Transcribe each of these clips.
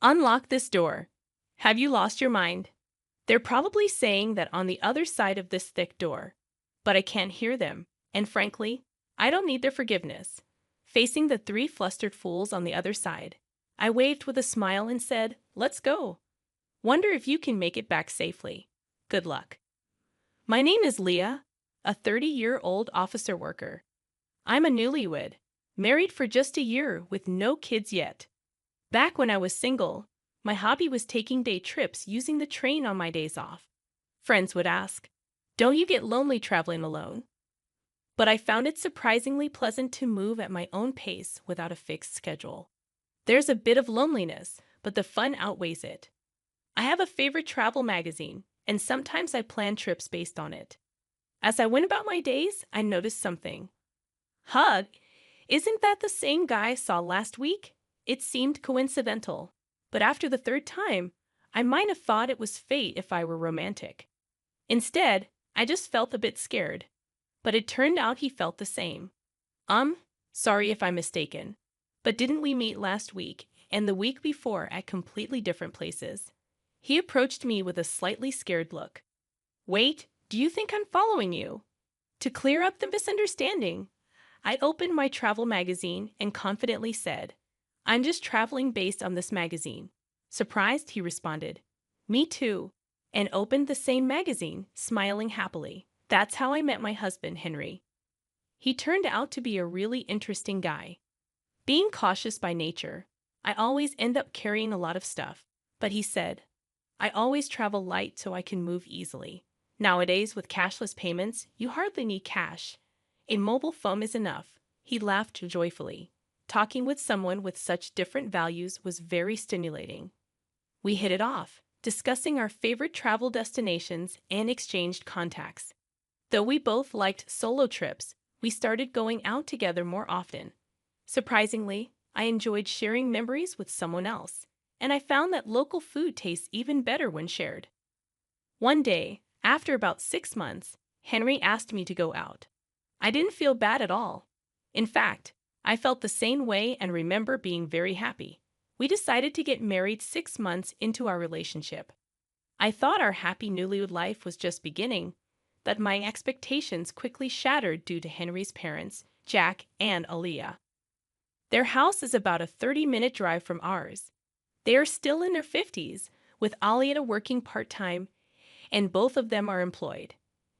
Unlock this door. Have you lost your mind? They're probably saying that on the other side of this thick door, but I can't hear them, and frankly, I don't need their forgiveness. Facing the three flustered fools on the other side, I waved with a smile and said, "Let's go. Wonder if you can make it back safely. Good luck." My name is Leah, a 30-year-old officer worker. I'm a newlywed, married for just a year with no kids yet. Back when I was single, my hobby was taking day trips using the train on my days off. Friends would ask, "Don't you get lonely traveling alone?" But I found it surprisingly pleasant to move at my own pace without a fixed schedule. There's a bit of loneliness, but the fun outweighs it. I have a favorite travel magazine, and sometimes I plan trips based on it. As I went about my days, I noticed something. Hug, isn't that the same guy I saw last week? It seemed coincidental, but after the third time, I might have thought it was fate if I were romantic. Instead, I just felt a bit scared, but it turned out he felt the same. Sorry if I'm mistaken, but didn't we meet last week and the week before at completely different places? He approached me with a slightly scared look. Wait, do you think I'm following you? To clear up the misunderstanding, I opened my travel magazine and confidently said, "I'm just traveling based on this magazine." Surprised, he responded, "Me too," and opened the same magazine, smiling happily. That's how I met my husband, Henry. He turned out to be a really interesting guy. Being cautious by nature, I always end up carrying a lot of stuff, but he said, "I always travel light so I can move easily. Nowadays, with cashless payments, you hardly need cash. A mobile phone is enough." He laughed joyfully. Talking with someone with such different values was very stimulating. We hit it off, discussing our favorite travel destinations and exchanged contacts. Though we both liked solo trips, we started going out together more often. Surprisingly, I enjoyed sharing memories with someone else, and I found that local food tastes even better when shared. One day, after about 6 months, Henry asked me to go out. I didn't feel bad at all. In fact, I felt the same way and remember being very happy. We decided to get married 6 months into our relationship. I thought our happy newlywed life was just beginning, but my expectations quickly shattered due to Henry's parents, Jack and Aaliyah. Their house is about a 30-minute drive from ours. They are still in their 50s, with Aaliyah working part-time, and both of them are employed.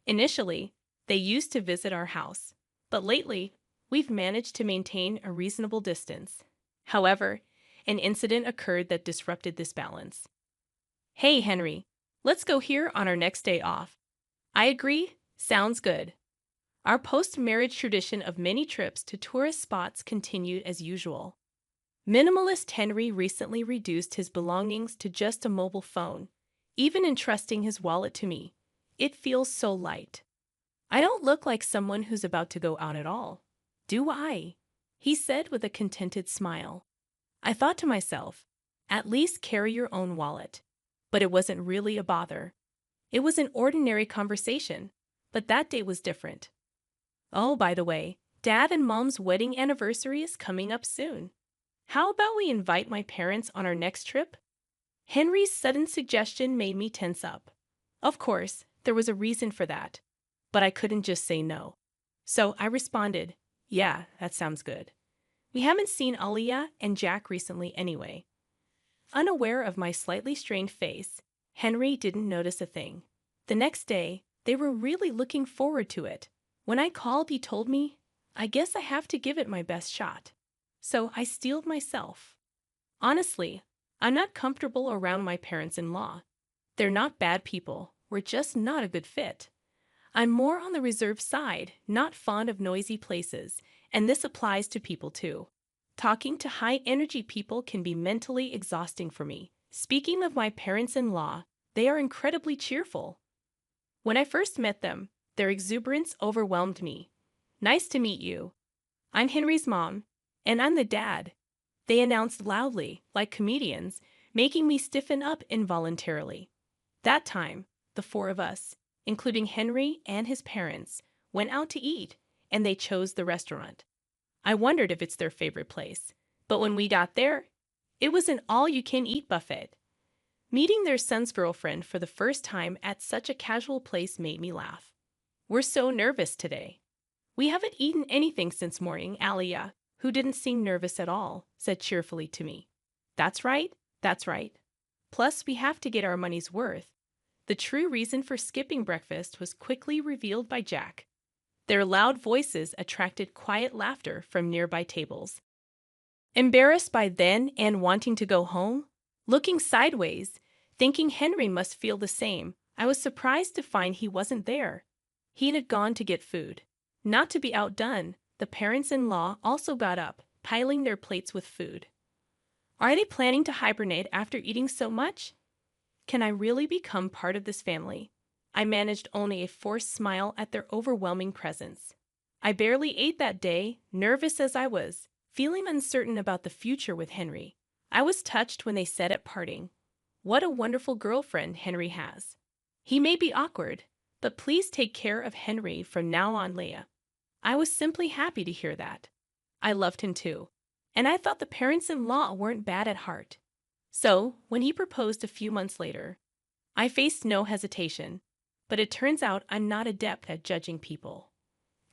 Initially, they used to visit our house, but lately, we've managed to maintain a reasonable distance. However, an incident occurred that disrupted this balance. "Hey, Henry, let's go here on our next day off." I agree, sounds good. Our post-marriage tradition of many trips to tourist spots continued as usual. Minimalist Henry recently reduced his belongings to just a mobile phone, even entrusting his wallet to me. It feels so light. I don't look like someone who's about to go out at all, do I? He said with a contented smile. I thought to myself, at least carry your own wallet. But it wasn't really a bother. It was an ordinary conversation, but that day was different. Oh, by the way, Dad and Mom's wedding anniversary is coming up soon. How about we invite my parents on our next trip? Henry's sudden suggestion made me tense up. Of course, there was a reason for that, but I couldn't just say no. So I responded, "Yeah, that sounds good." We haven't seen Aaliyah and Jack recently anyway. Unaware of my slightly strained face, Henry didn't notice a thing. The next day, they were really looking forward to it. When I called, he told me, "I guess I have to give it my best shot." So I steeled myself. Honestly, I'm not comfortable around my parents-in-law. They're not bad people, we're just not a good fit. I'm more on the reserved side, not fond of noisy places, and this applies to people too. Talking to high-energy people can be mentally exhausting for me. Speaking of my parents-in-law, they are incredibly cheerful. When I first met them, their exuberance overwhelmed me. "Nice to meet you. I'm Henry's mom, and I'm the dad," they announced loudly, like comedians, making me stiffen up involuntarily. That time, the four of us, including Henry and his parents, went out to eat, and they chose the restaurant. I wondered if it's their favorite place, but when we got there, It was an all-you-can-eat buffet. Meeting their son's girlfriend for the first time at such a casual place made me laugh. We're so nervous today. We haven't eaten anything since morning, Alia, who didn't seem nervous at all, said cheerfully to me. That's right, that's right. Plus, we have to get our money's worth. The true reason for skipping breakfast was quickly revealed by Jack. Their loud voices attracted quiet laughter from nearby tables. Embarrassed by then and wanting to go home, looking sideways, thinking Henry must feel the same, I was surprised to find he wasn't there. He had gone to get food. Not to be outdone, the parents-in-law also got up, piling their plates with food. Are they planning to hibernate after eating so much? Can I really become part of this family? I managed only a forced smile at their overwhelming presence. I barely ate that day, nervous as I was, feeling uncertain about the future with Henry. I was touched when they said at parting, "What a wonderful girlfriend Henry has. He may be awkward, but please take care of Henry from now on, Leia." I was simply happy to hear that. I loved him too, and I thought the parents-in-law weren't bad at heart. So, when he proposed a few months later, I faced no hesitation, but it turns out I'm not adept at judging people.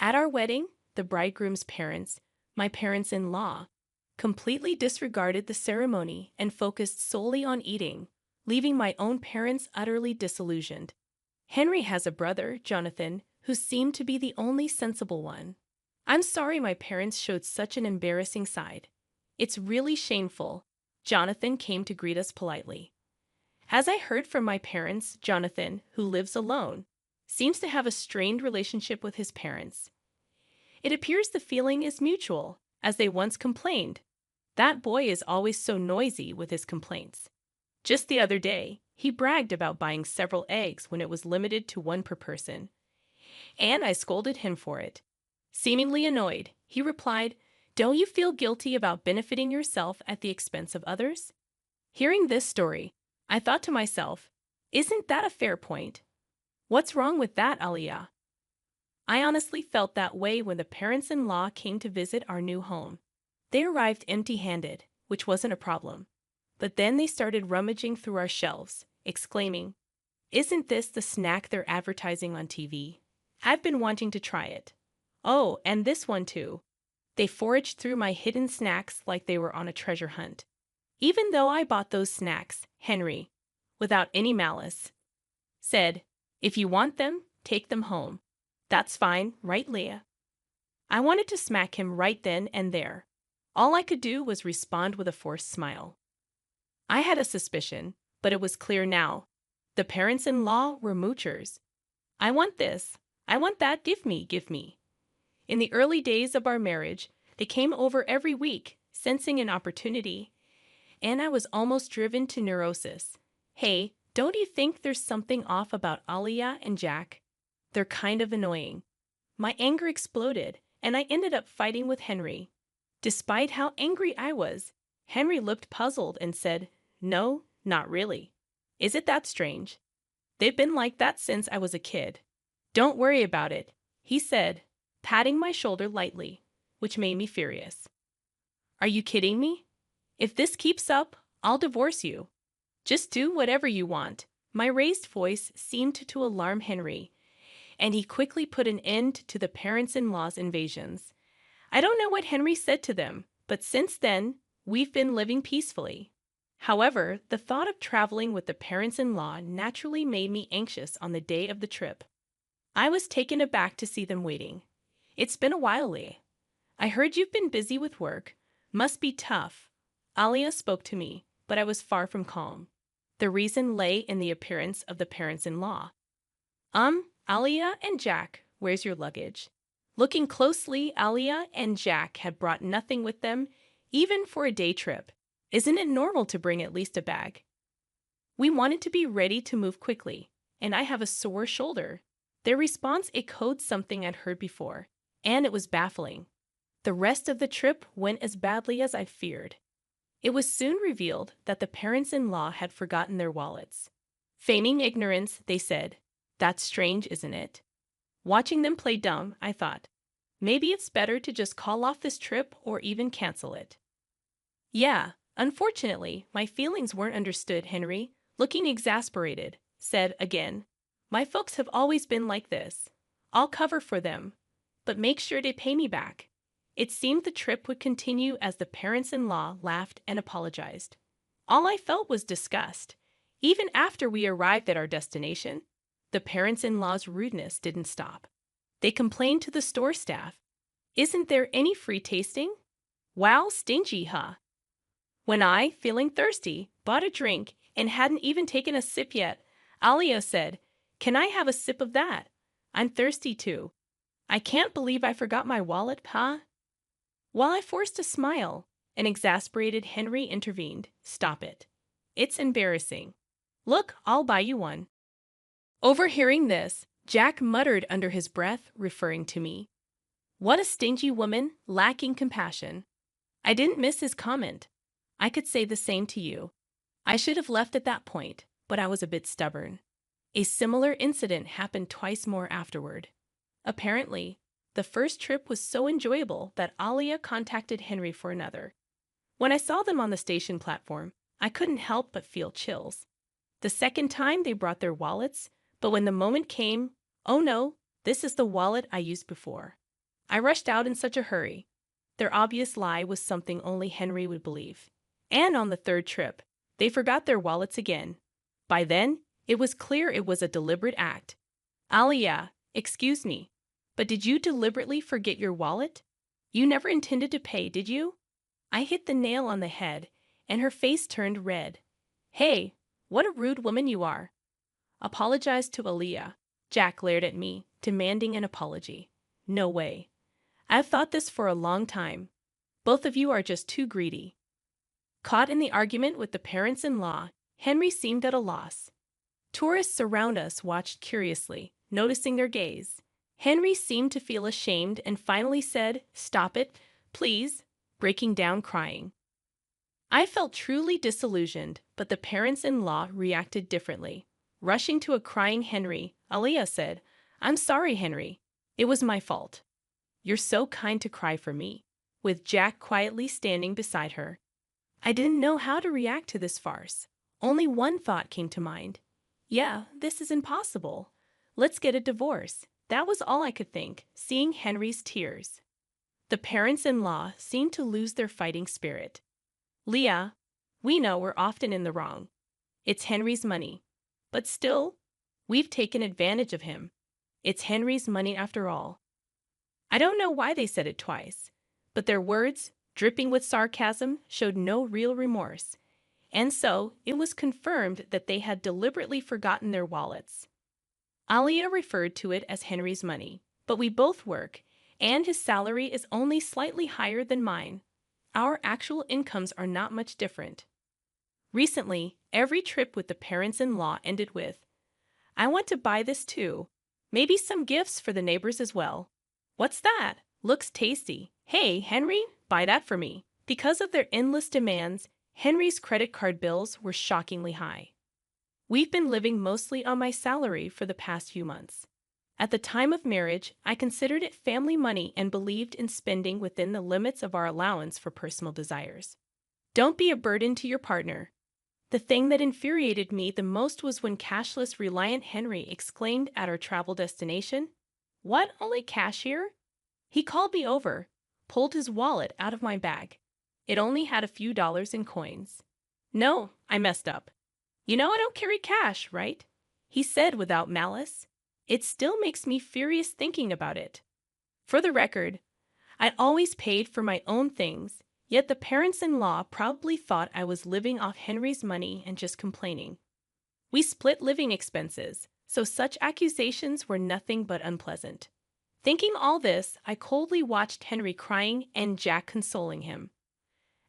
At our wedding, the bridegroom's parents, my parents-in-law, completely disregarded the ceremony and focused solely on eating, leaving my own parents utterly disillusioned. Henry has a brother, Jonathan, who seemed to be the only sensible one. I'm sorry my parents showed such an embarrassing side. It's really shameful. Jonathan came to greet us politely. As I heard from my parents, Jonathan, who lives alone, seems to have a strained relationship with his parents. It appears the feeling is mutual, as they once complained. That boy is always so noisy with his complaints. Just the other day, he bragged about buying several eggs when it was limited to one per person, and I scolded him for it. Seemingly annoyed, he replied, "Don't you feel guilty about benefiting yourself at the expense of others?" Hearing this story, I thought to myself, isn't that a fair point? What's wrong with that, Aliyah? I honestly felt that way when the parents-in-law came to visit our new home. They arrived empty-handed, which wasn't a problem. But then they started rummaging through our shelves, exclaiming, "Isn't this the snack they're advertising on TV? I've been wanting to try it. Oh, and this one too." They foraged through my hidden snacks like they were on a treasure hunt. Even though I bought those snacks, Henry, without any malice, said, "If you want them, take them home. That's fine, right, Leah?" I wanted to smack him right then and there. All I could do was respond with a forced smile. I had a suspicion, but it was clear now. The parents-in-law were moochers. I want this, I want that, give me, give me. In the early days of our marriage, they came over every week, sensing an opportunity, and I was almost driven to neurosis. Hey, don't you think there's something off about Aliyah and Jack? They're kind of annoying. My anger exploded, and I ended up fighting with Henry. Despite how angry I was, Henry looked puzzled and said, "No, not really. Is it that strange? They've been like that since I was a kid. Don't worry about it," he said, patting my shoulder lightly, which made me furious. "Are you kidding me? If this keeps up, I'll divorce you. Just do whatever you want." My raised voice seemed to alarm Henry, and he quickly put an end to the parents-in-law's invasions. I don't know what Henry said to them, but since then, we've been living peacefully. However, the thought of traveling with the parents-in-law naturally made me anxious on the day of the trip. I was taken aback to see them waiting. "It's been a while, Lee. I heard you've been busy with work. Must be tough." Alia spoke to me, but I was far from calm. The reason lay in the appearance of the parents-in-law. Alia and Jack, where's your luggage?" Looking closely, Alia and Jack had brought nothing with them, even for a day trip. Isn't it normal to bring at least a bag? We wanted to be ready to move quickly, and I have a sore shoulder. Their response echoed something I'd heard before, and it was baffling. The rest of the trip went as badly as I feared. It was soon revealed that the parents-in-law had forgotten their wallets. Feigning ignorance, they said, "That's strange, isn't it?" Watching them play dumb, I thought, maybe it's better to just call off this trip or even cancel it. Yeah, Unfortunately, my feelings weren't understood, Henry, looking exasperated, said again. My folks have always been like this. I'll cover for them, but make sure they pay me back. It seemed the trip would continue as the parents-in-law laughed and apologized. All I felt was disgust. Even after we arrived at our destination, the parents-in-law's rudeness didn't stop. They complained to the store staff. Isn't there any free tasting? Wow, stingy, huh? When I, feeling thirsty, bought a drink and hadn't even taken a sip yet, Alia said, "Can I have a sip of that? I'm thirsty too. I can't believe I forgot my wallet, huh?" While I forced a smile, an exasperated Henry intervened. "Stop it. It's embarrassing. Look, I'll buy you one." Overhearing this, Jack muttered under his breath, referring to me. What a stingy woman, lacking compassion. I didn't miss his comment. I could say the same to you. I should have left at that point, but I was a bit stubborn. A similar incident happened twice more afterward. Apparently, the first trip was so enjoyable that Alia contacted Henry for another. When I saw them on the station platform, I couldn't help but feel chills. The second time they brought their wallets, but when the moment came, oh no, this is the wallet I used before. I rushed out in such a hurry. Their obvious lie was something only Henry would believe. And on the third trip, they forgot their wallets again. By then, it was clear it was a deliberate act. Alia, excuse me, but did you deliberately forget your wallet? You never intended to pay, did you? I hit the nail on the head, and her face turned red. Hey, what a rude woman you are. Apologize to Alia. Jack glared at me, demanding an apology. No way. I've thought this for a long time. Both of you are just too greedy. Caught in the argument with the parents-in-law, Henry seemed at a loss. Tourists around us watched curiously, noticing their gaze. Henry seemed to feel ashamed and finally said, "Stop it, please," breaking down crying. I felt truly disillusioned, but the parents-in-law reacted differently. Rushing to a crying Henry, Alia said, "I'm sorry, Henry. It was my fault." "You're so kind to cry for me," with Jack quietly standing beside her. I didn't know how to react to this farce. Only one thought came to mind. Yeah, this is impossible. Let's get a divorce. That was all I could think, seeing Henry's tears. The parents-in-law seemed to lose their fighting spirit. "Leah, we know we're often in the wrong. It's Henry's money. But still, we've taken advantage of him. It's Henry's money after all." I don't know why they said it twice, but their words, dripping with sarcasm, showed no real remorse. And so, it was confirmed that they had deliberately forgotten their wallets. Alia referred to it as Henry's money, but we both work, and his salary is only slightly higher than mine. Our actual incomes are not much different. Recently, every trip with the parents-in-law ended with, "I want to buy this too. Maybe some gifts for the neighbors as well. What's that? Looks tasty. Hey, Henry, buy that for me." Because of their endless demands, Henry's credit card bills were shockingly high. We've been living mostly on my salary for the past few months. At the time of marriage, I considered it family money and believed in spending within the limits of our allowance for personal desires. Don't be a burden to your partner. The thing that infuriated me the most was when cashless reliant Henry exclaimed at our travel destination, "What, only cash here?" He called me over, pulled his wallet out of my bag. It only had a few dollars in coins. "No," I messed up. "You know I don't carry cash, right?" he said without malice. It still makes me furious thinking about it. For the record, I'd always paid for my own things, yet the parents-in-law probably thought I was living off Henry's money and just complaining. We split living expenses, so such accusations were nothing but unpleasant. Thinking all this, I coldly watched Henry crying and Jack consoling him.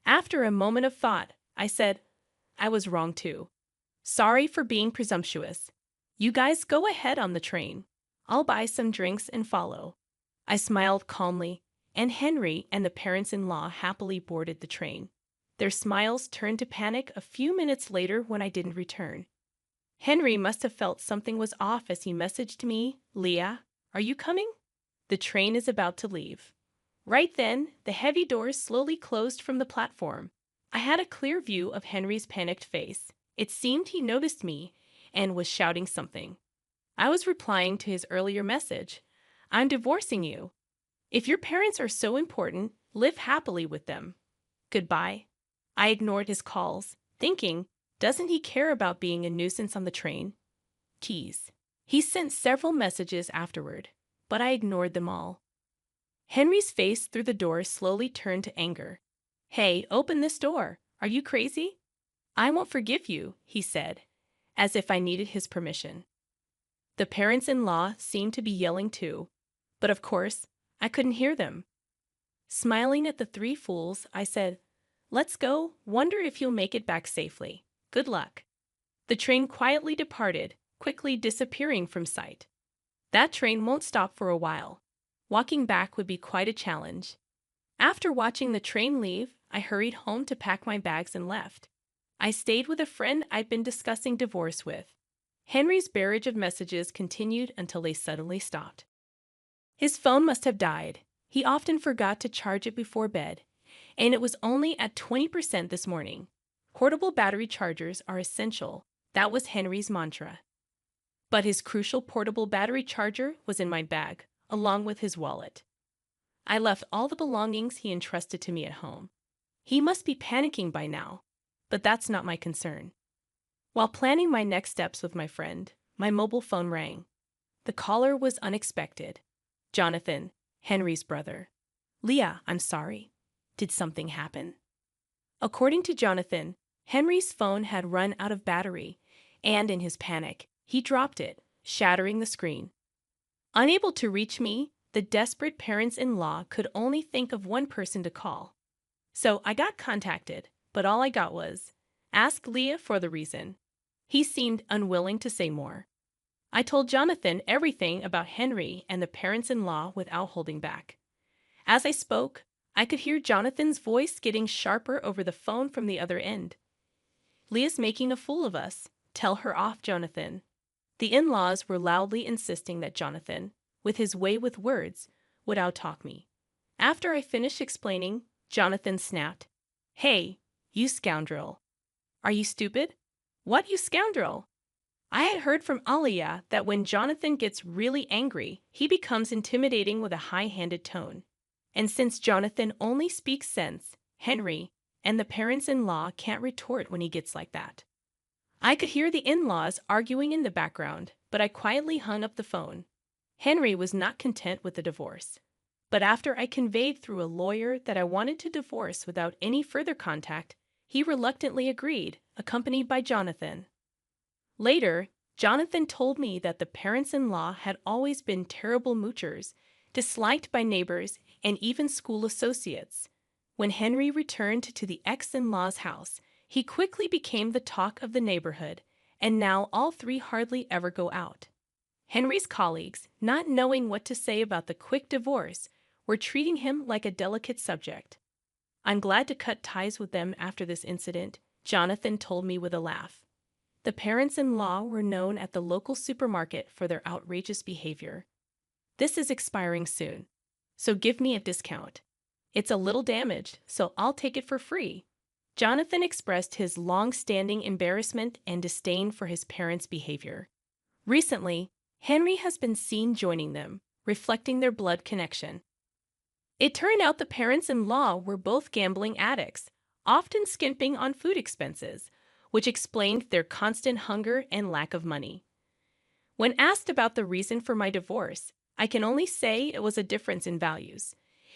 After a moment of thought, I said, "I was wrong too. Sorry for being presumptuous. You guys go ahead on the train. I'll buy some drinks and follow." I smiled calmly, and Henry and the parents-in-law happily boarded the train. Their smiles turned to panic a few minutes later when I didn't return. Henry must have felt something was off as he messaged me, "Leah, are you coming? The train is about to leave." Right then, the heavy doors slowly closed from the platform. I had a clear view of Henry's panicked face. It seemed he noticed me and was shouting something. I was replying to his earlier message. I'm divorcing you. If your parents are so important, live happily with them. Goodbye. I ignored his calls, thinking, doesn't he care about being a nuisance on the train? Tease. He sent several messages afterward, but I ignored them all. Henry's face through the door slowly turned to anger. Hey, open this door. Are you crazy? I won't forgive you, he said, as if I needed his permission. The parents-in-law seemed to be yelling too, but of course, I couldn't hear them. Smiling at the three fools, I said, let's go, wonder if you'll make it back safely. Good luck. The train quietly departed, quickly disappearing from sight. That train won't stop for a while. Walking back would be quite a challenge. After watching the train leave, I hurried home to pack my bags and left. I stayed with a friend I'd been discussing divorce with. Henry's barrage of messages continued until they suddenly stopped. His phone must have died. He often forgot to charge it before bed, and it was only at 20% this morning. Portable battery chargers are essential. That was Henry's mantra. But his crucial portable battery charger was in my bag, along with his wallet. I left all the belongings he entrusted to me at home. He must be panicking by now, but that's not my concern. While planning my next steps with my friend, my mobile phone rang. The caller was unexpected. Jonathan, Henry's brother. Leah, I'm sorry. Did something happen? According to Jonathan, Henry's phone had run out of battery, and in his panic, he dropped it, shattering the screen. Unable to reach me, the desperate parents-in-law could only think of one person to call. So I got contacted, but all I got was, ask Leah for the reason. He seemed unwilling to say more. I told Jonathan everything about Henry and the parents-in-law without holding back. As I spoke, I could hear Jonathan's voice getting sharper over the phone from the other end. Leah's making a fool of us. Tell her off, Jonathan. The in-laws were loudly insisting that Jonathan, with his way with words, would outtalk me. After I finished explaining, Jonathan snapped, Hey, you scoundrel. Are you stupid? What, you scoundrel? I had heard from Aliyah that when Jonathan gets really angry, he becomes intimidating with a high-handed tone. And since Jonathan only speaks sense, Henry and the parents-in-law can't retort when he gets like that. I could hear the in-laws arguing in the background, but I quietly hung up the phone. Henry was not content with the divorce. But after I conveyed through a lawyer that I wanted to divorce without any further contact, he reluctantly agreed, accompanied by Jonathan. Later, Jonathan told me that the parents-in-law had always been terrible moochers, disliked by neighbors and even school associates. When Henry returned to the ex-in-law's house, he quickly became the talk of the neighborhood, and now all three hardly ever go out. Henry's colleagues, not knowing what to say about the quick divorce, were treating him like a delicate subject. I'm glad to cut ties with them after this incident, Jonathan told me with a laugh. The parents-in-law were known at the local supermarket for their outrageous behavior. This is expiring soon, so give me a discount. It's a little damaged, so I'll take it for free. Jonathan expressed his long-standing embarrassment and disdain for his parents' behavior. Recently, Henry has been seen joining them, reflecting their blood connection. It turned out the parents-in-law were both gambling addicts, often skimping on food expenses, which explained their constant hunger and lack of money. When asked about the reason for my divorce, I can only say it was a difference in values.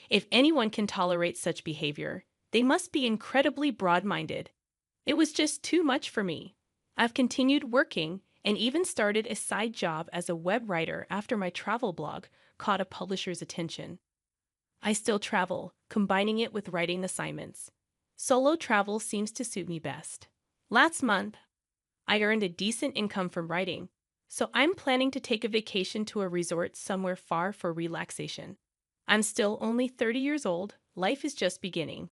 If anyone can tolerate such behavior, they must be incredibly broad-minded. It was just too much for me. I've continued working and even started a side job as a web writer after my travel blog caught a publisher's attention. I still travel, combining it with writing assignments. Solo travel seems to suit me best. Last month, I earned a decent income from writing, so I'm planning to take a vacation to a resort somewhere far for relaxation. I'm still only 30 years old, life is just beginning.